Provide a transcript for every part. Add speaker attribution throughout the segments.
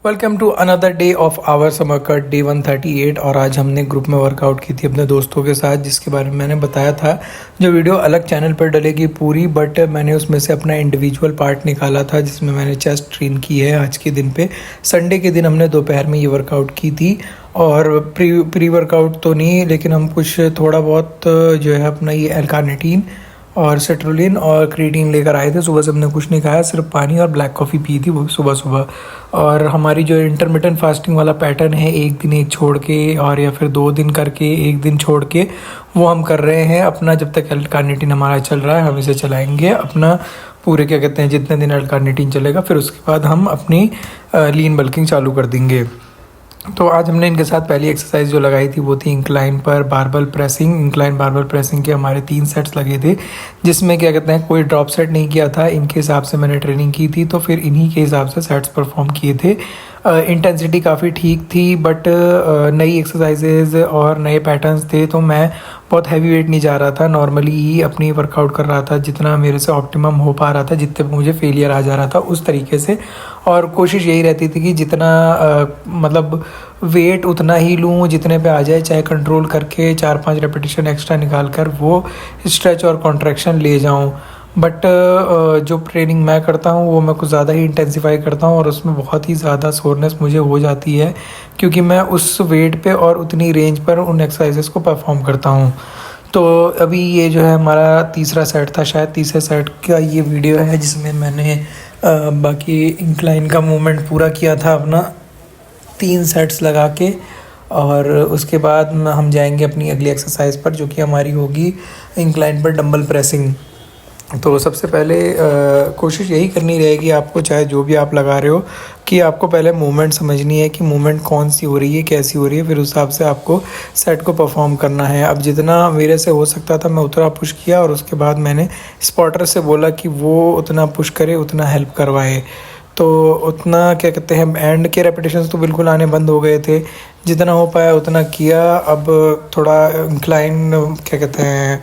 Speaker 1: Welcome to another day of our summer cut day 138। और आज हमने ग्रुप में वर्कआउट की थी अपने दोस्तों के साथ, जिसके बारे में मैंने बताया था। जो वीडियो अलग चैनल पर डलेगी पूरी, बट मैंने उसमें से अपना इंडिविजुअल पार्ट निकाला था जिसमें मैंने चेस्ट ट्रेन की है आज के दिन पे। संडे के दिन हमने दोपहर में ये वर्कआउट की थी। और प्री वर्कआउट तो नहीं, लेकिन हम कुछ थोड़ा बहुत जो है अपना ये एल-कार्निटीन और सिट्रुलिन और क्रिएटिन लेकर आए थे। सुबह से हमने कुछ नहीं खाया, सिर्फ पानी और ब्लैक कॉफ़ी पी थी वो सुबह सुबह। और हमारी जो इंटरमिटेंट फास्टिंग वाला पैटर्न है, एक दिन एक छोड़ के और या फिर 2 दिन करके एक दिन छोड़ के, वो हम कर रहे हैं अपना। जब तक एल-कार्निटीन हमारा चल रहा है हम इसे चलाएंगे अपना पूरे, क्या कहते हैं, जितने दिन एल-कार्निटीन चलेगा, फिर उसके बाद हम अपनी लीन बल्किंग चालू कर देंगे। तो आज हमने इनके साथ पहली एक्सरसाइज जो लगाई थी वो थी इंक्लाइन पर barbell pressing. Incline barbell pressing के हमारे 3 सेट्स लगे थे, जिसमें क्या कहते हैं कोई ड्रॉप सेट नहीं किया था। इनके हिसाब से मैंने ट्रेनिंग की थी, तो फिर इन्हीं के हिसाब से सेट्स परफॉर्म किए थे। इंटेंसिटी काफ़ी ठीक थी, बट नई एक्सरसाइजेज और नए पैटर्न्स थे, तो मैं बहुत हैवी वेट नहीं जा रहा था। नॉर्मली ही अपनी वर्कआउट कर रहा था, जितना मेरे से ऑप्टिमम हो पा रहा था, जितने पे मुझे फेलियर आ जा रहा था उस तरीके से। और कोशिश यही रहती थी कि जितना मतलब वेट उतना ही लूँ जितने पे आ जाए, चाहे कंट्रोल करके 4-5 रेपिटेशन एक्स्ट्रा निकाल कर वो स्ट्रेच और कॉन्ट्रैक्शन ले जाऊँ। बट जो ट्रेनिंग मैं करता हूँ वो मैं कुछ ज़्यादा ही इंटेंसिफाई करता हूँ, और उसमें बहुत ही ज़्यादा सोरनेस मुझे हो जाती है, क्योंकि मैं उस वेट पे और उतनी रेंज पर उन एक्सरसाइजेस को परफॉर्म करता हूँ। तो अभी ये जो है हमारा तीसरा सेट था, शायद तीसरे सेट का ये वीडियो है, जिसमें मैंने बाकी इंक्लाइन का मूवमेंट पूरा किया था अपना 3 सेट्स लगा के। और उसके बाद हम जाएंगे अपनी अगली एक्सरसाइज पर, जो कि हमारी होगी इंक्लाइन पर डंबल प्रेसिंग। तो सबसे पहले कोशिश यही करनी रहेगी आपको, चाहे जो भी आप लगा रहे हो, कि आपको पहले मूवमेंट समझनी है कि मूवमेंट कौन सी हो रही है, कैसी हो रही है, फिर उस हिसाब से आपको सेट को परफॉर्म करना है। अब जितना मेरे से हो सकता था मैं उतना पुश किया, और उसके बाद मैंने स्पॉटर से बोला कि वो उतना पुश करे, उतना हेल्प करवाए। तो उतना, क्या कहते हैं, एंड के रेपिटेशंस तो बिल्कुल आने बंद हो गए थे। जितना हो पाया उतना किया। अब थोड़ा इंक्लाइन, क्या कहते हैं,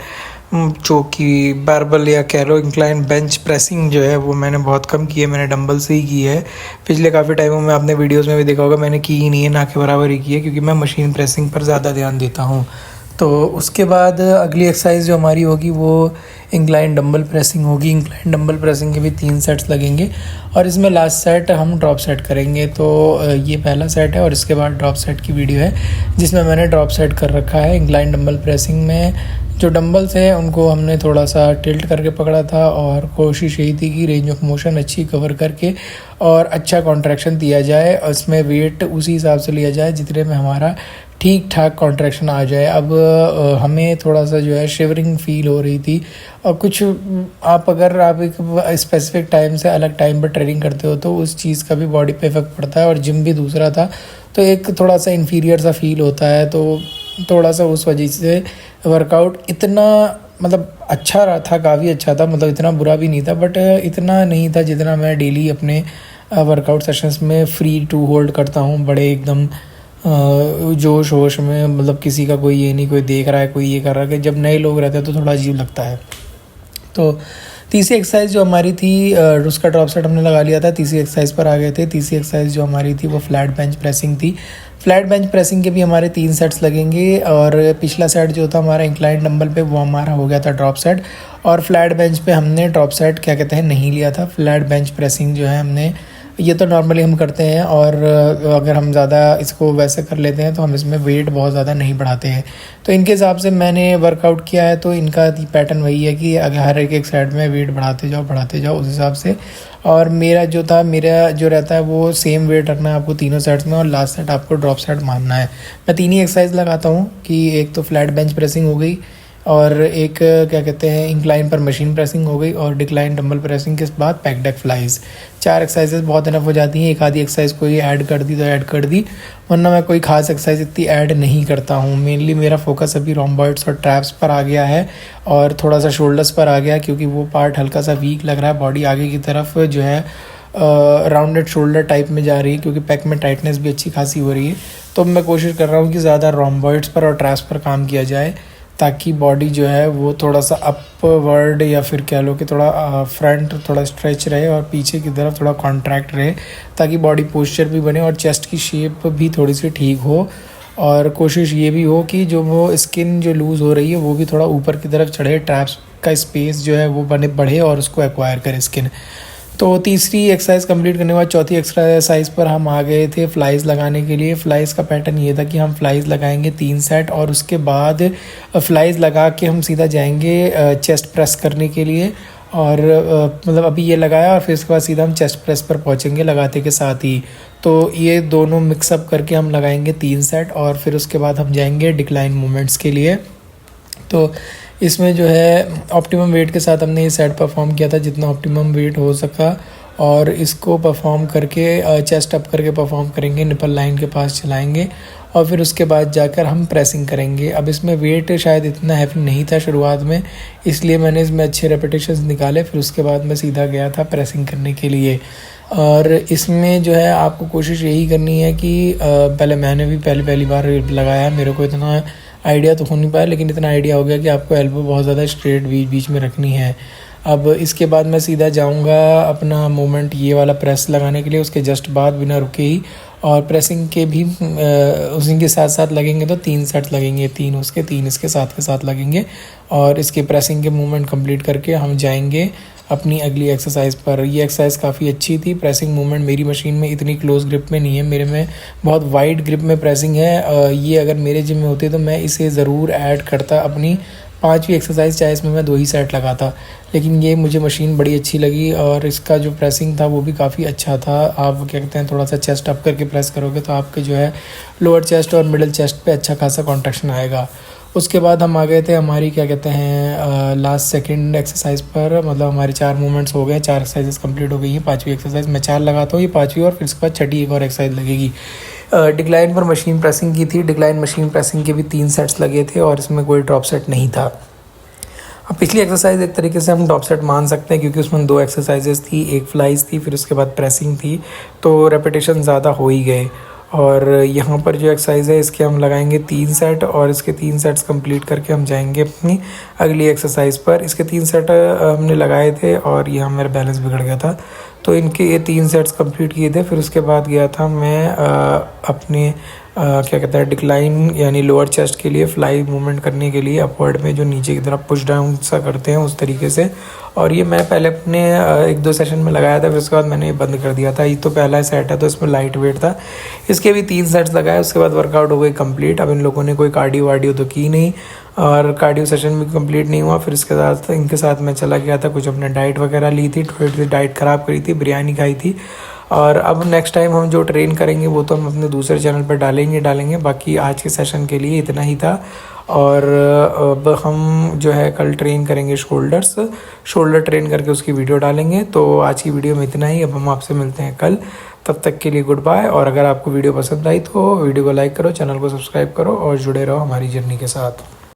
Speaker 1: चौकी बारबल या कह लो इंक्लाइन बेंच प्रेसिंग जो है वो मैंने बहुत कम की है, मैंने डंबल से ही की है। पिछले काफ़ी टाइमों में आपने वीडियोस में भी देखा होगा, मैंने की ही नहीं है, ना के बराबर ही की है, क्योंकि मैं मशीन प्रेसिंग पर ज़्यादा ध्यान देता हूँ। तो उसके बाद अगली एक्सरसाइज जो हमारी होगी वो इंक्लाइन डंबल प्रेसिंग होगी। इंक्लाइन डंबल प्रेसिंग के भी 3 सेट्स लगेंगे, और इसमें लास्ट सेट हम ड्रॉप सेट करेंगे। तो ये पहला सेट है, और इसके बाद ड्रॉप सेट की वीडियो है, जिसमें मैंने ड्रॉप सेट कर रखा है। इंक्लाइन डंबल प्रेसिंग में जो डंबल्स हैं उनको हमने थोड़ा सा टिल्ट करके पकड़ा था, और कोशिश यही थी कि रेंज ऑफ मोशन अच्छी कवर करके और अच्छा कॉन्ट्रैक्शन दिया जाए, और इसमें वेट उसी हिसाब से लिया जाए जितने में हमारा ठीक ठाक कॉन्ट्रैक्शन आ जाए। अब हमें थोड़ा सा जो है शिवरिंग फील हो रही थी, और कुछ अगर आप एक स्पेसिफिक टाइम से अलग टाइम पर ट्रेनिंग करते हो तो उस चीज़ का भी बॉडी पे इफेक्ट पड़ता है, और जिम भी दूसरा था, तो एक थोड़ा सा इन्फीरियर सा फील होता है। तो थोड़ा सा उस वजह से वर्कआउट इतना मतलब अच्छा रहा था, काफ़ी अच्छा था, मतलब इतना बुरा भी नहीं था, बट इतना नहीं था जितना मैं डेली अपने वर्कआउट सेशंस में फ्री टू होल्ड करता हूँ, बड़े एकदम जोश होश में। मतलब किसी का कोई ये नहीं, कोई देख रहा है, कोई ये कर रहा है, कि जब नए लोग रहते हैं तो थोड़ा अजीब लगता है। तो तीसरी एक्सरसाइज जो हमारी थी, उसका ड्रॉप सेट हमने लगा लिया था, तीसरी एक्सरसाइज पर आ गए थे। तीसरी एक्सरसाइज जो हमारी थी वो फ्लैट बेंच प्रेसिंग थी। फ्लैट बेंच प्रेसिंग के भी हमारे 3 सेट्स लगेंगे, और पिछला सेट जो था हमारा इंक्लाइन डंबल पे वो हमारा हो गया था ड्रॉप सेट, और फ्लैट बेंच पे हमने ड्रॉप सेट, क्या कहते हैं, नहीं लिया था। फ्लैट बेंच प्रेसिंग जो है हमने, ये तो नॉर्मली हम करते हैं, और अगर हम ज़्यादा इसको वैसे कर लेते हैं तो हम इसमें वेट बहुत ज़्यादा नहीं बढ़ाते हैं। तो इनके हिसाब से मैंने वर्कआउट किया है, तो इनका पैटर्न वही है कि अगर हर एक साइड में वेट बढ़ाते जाओ उस हिसाब से। और मेरा जो रहता है वो सेम वेट रखना है आपको तीनों सेट्स में, और लास्ट सेट आपको ड्रॉप सेट मारना है। मैं 3 ही एक्सरसाइज लगाता हूँ, कि एक तो फ्लैट बेंच प्रेसिंग हो गई, और एक, क्या कहते हैं, इंक्लाइन पर मशीन प्रेसिंग हो गई, और डिक्लाइन डंबल प्रेसिंग के बाद पैक डेक फ्लाइज। 4 एक्सरसाइजेस बहुत इनफ हो जाती हैं। एक आधी एक्सरसाइज कोई ऐड कर दी तो ऐड कर दी, वरना मैं कोई खास एक्सरसाइज इतनी ऐड नहीं करता हूँ। मेनली मेरा फोकस अभी रोम्बॉइड्स और ट्रैप्स पर आ गया है, और थोड़ा सा शोल्डर्स पर आ गया, क्योंकि वो पार्ट हल्का सा वीक लग रहा है। बॉडी आगे की तरफ जो है राउंडेड शोल्डर टाइप में जा रही है, क्योंकि पैक में टाइटनेस भी अच्छी खासी हो रही है। तो मैं कोशिश कर रहा हूँ कि ज़्यादा रोम्बॉइड्स पर और ट्रैप्स पर काम किया जाए। ताकि बॉडी जो है वो थोड़ा सा अपवर्ड या फिर कह लो कि थोड़ा फ्रंट थोड़ा स्ट्रेच रहे और पीछे की तरफ थोड़ा कॉन्ट्रैक्ट रहे, ताकि बॉडी पोस्चर भी बने और चेस्ट की शेप भी थोड़ी सी ठीक हो। और कोशिश ये भी हो कि जो वो स्किन जो लूज़ हो रही है वो भी थोड़ा ऊपर की तरफ चढ़े, ट्रैप्स का स्पेस जो है वो बने बढ़े और उसको एक्वायर करे स्किन। तो तीसरी एक्सरसाइज कंप्लीट करने के बाद चौथी एक्सरसाइज पर हम आ गए थे फ्लाइज लगाने के लिए। फ्लाइज का पैटर्न ये था कि हम फ्लाइज लगाएंगे 3 सेट और उसके बाद फ्लाइज लगा के हम सीधा जाएंगे चेस्ट प्रेस करने के लिए। और मतलब अभी ये लगाया और फिर उसके बाद सीधा हम चेस्ट प्रेस पर पहुंचेंगे लगाते के साथ ही। तो ये दोनों मिक्सअप करके हम लगाएंगे 3 सेट और फिर उसके बाद हम जाएंगे डिक्लाइन मूवमेंट्स के लिए। तो इसमें जो है ऑप्टिमम वेट के साथ हमने ये सेट परफॉर्म किया था जितना ऑप्टिमम वेट हो सका, और इसको परफॉर्म करके चेस्ट अप करके परफॉर्म करेंगे, निपल लाइन के पास चलाएंगे और फिर उसके बाद जाकर हम प्रेसिंग करेंगे। अब इसमें वेट शायद इतना हैवी नहीं था शुरुआत में, इसलिए मैंने इसमें अच्छे रेपिटेशंस निकाले, फिर उसके बाद मैं सीधा गया था प्रेसिंग करने के लिए। और इसमें जो है आपको कोशिश यही करनी है कि पहले मैंने भी पहली बार लगाया, मेरे को इतना आइडिया तो हो नहीं पाया, लेकिन इतना आइडिया हो गया कि आपको एल्बो बहुत ज़्यादा स्ट्रेट बीच में रखनी है। अब इसके बाद मैं सीधा जाऊंगा अपना मूवमेंट ये वाला प्रेस लगाने के लिए, उसके जस्ट बाद बिना रुके ही। और प्रेसिंग के भी उसी के साथ साथ लगेंगे, तो 3 सेट लगेंगे, 3 उसके 3 इसके साथ के साथ लगेंगे। और इसके प्रेसिंग के मूवमेंट कंप्लीट करके हम जाएंगे अपनी अगली एक्सरसाइज पर। ये एक्सरसाइज काफ़ी अच्छी थी। प्रेसिंग मूवमेंट मेरी मशीन में इतनी क्लोज ग्रिप में नहीं है, मेरे में बहुत वाइड ग्रिप में प्रेसिंग है। ये अगर मेरे जिम में होती तो मैं इसे ज़रूर ऐड करता अपनी 5वीं एक्सरसाइज, चाहे इसमें मैं 2 ही सेट लगाता। लेकिन ये मुझे मशीन बड़ी अच्छी लगी और इसका जो प्रेसिंग था वो भी काफ़ी अच्छा था। आप क्या कहते हैं, थोड़ा सा चेस्ट अप करके प्रेस करोगे तो आपके जो है लोअर चेस्ट और मिडिल चेस्ट पे अच्छा खासा कॉन्ट्रैक्शन आएगा। उसके बाद हम आ गए थे हमारी क्या कहते हैं लास्ट सेकंड एक्सरसाइज पर। मतलब हमारे 4 मूवमेंट्स हो गए, 4 एक्सरसाइजेस कंप्लीट हो गई हैं। 5वीं एक्सरसाइज मैं 4 लगाता हूँ, ये 5वीं और फिर उसके बाद 6ठी एक और एक्सरसाइज लगेगी। डिक्लाइन पर मशीन प्रेसिंग की थी। डिक्लाइन मशीन प्रेसिंग के भी 3 सेट्स लगे थे और इसमें कोई ड्रॉप सेट नहीं था। अब पिछली एक्सरसाइज एक तरीके से हम ड्रॉप सेट मान सकते हैं, क्योंकि उसमें 2 एक्सरसाइजेस थी, एक फ्लाइज थी फिर उसके बाद प्रेसिंग थी, तो रेपिटेशन ज़्यादा हो ही गए। और यहाँ पर जो एक्सरसाइज है इसके हम लगाएंगे 3 सेट और इसके 3 सेट्स कंप्लीट करके हम जाएंगे अपनी अगली एक्सरसाइज पर। इसके 3 सेट हमने लगाए थे और यहाँ मेरा बैलेंस बिगड़ गया था, तो इनके ये 3 सेट्स कंप्लीट किए थे। फिर उसके बाद गया था मैं अपने क्या कहते हैं डिक्लाइन यानी लोअर चेस्ट के लिए फ्लाई मूवमेंट करने के लिए, अपवर्ड में जो नीचे की तरफ पुश डाउन सा करते हैं उस तरीके से। और ये मैं पहले अपने 1-2 सेशन में लगाया था, फिर उसके बाद मैंने ये बंद कर दिया था। ये तो पहला सेट है तो इसमें लाइट वेट था। इसके भी 3 सेट्स लगाए, उसके बाद वर्कआउट हो गई कंप्लीट। अब इन लोगों ने कोई कार्डियो वार्डियो तो की नहीं और कार्डियो सेशन भी कंप्लीट नहीं हुआ। फिर इसके साथ इनके साथ मैं चला गया था, कुछ अपने डाइट वगैरह ली थी, थोड़ी सी डाइट ख़राब करी थी, बिरयानी खाई थी। और अब नेक्स्ट टाइम हम जो ट्रेन करेंगे वो तो हम अपने दूसरे चैनल पर डालेंगे। बाकी आज के सेशन के लिए इतना ही था। और अब हम जो है कल ट्रेन करेंगे शोल्डर ट्रेन करके उसकी वीडियो डालेंगे। तो आज की वीडियो में इतना ही। अब हम आपसे मिलते हैं कल, तब तक के लिए गुड बाय। और अगर आपको वीडियो पसंद आई तो वीडियो को लाइक करो, चैनल को सब्सक्राइब करो और जुड़े रहो हमारी जर्नी के साथ।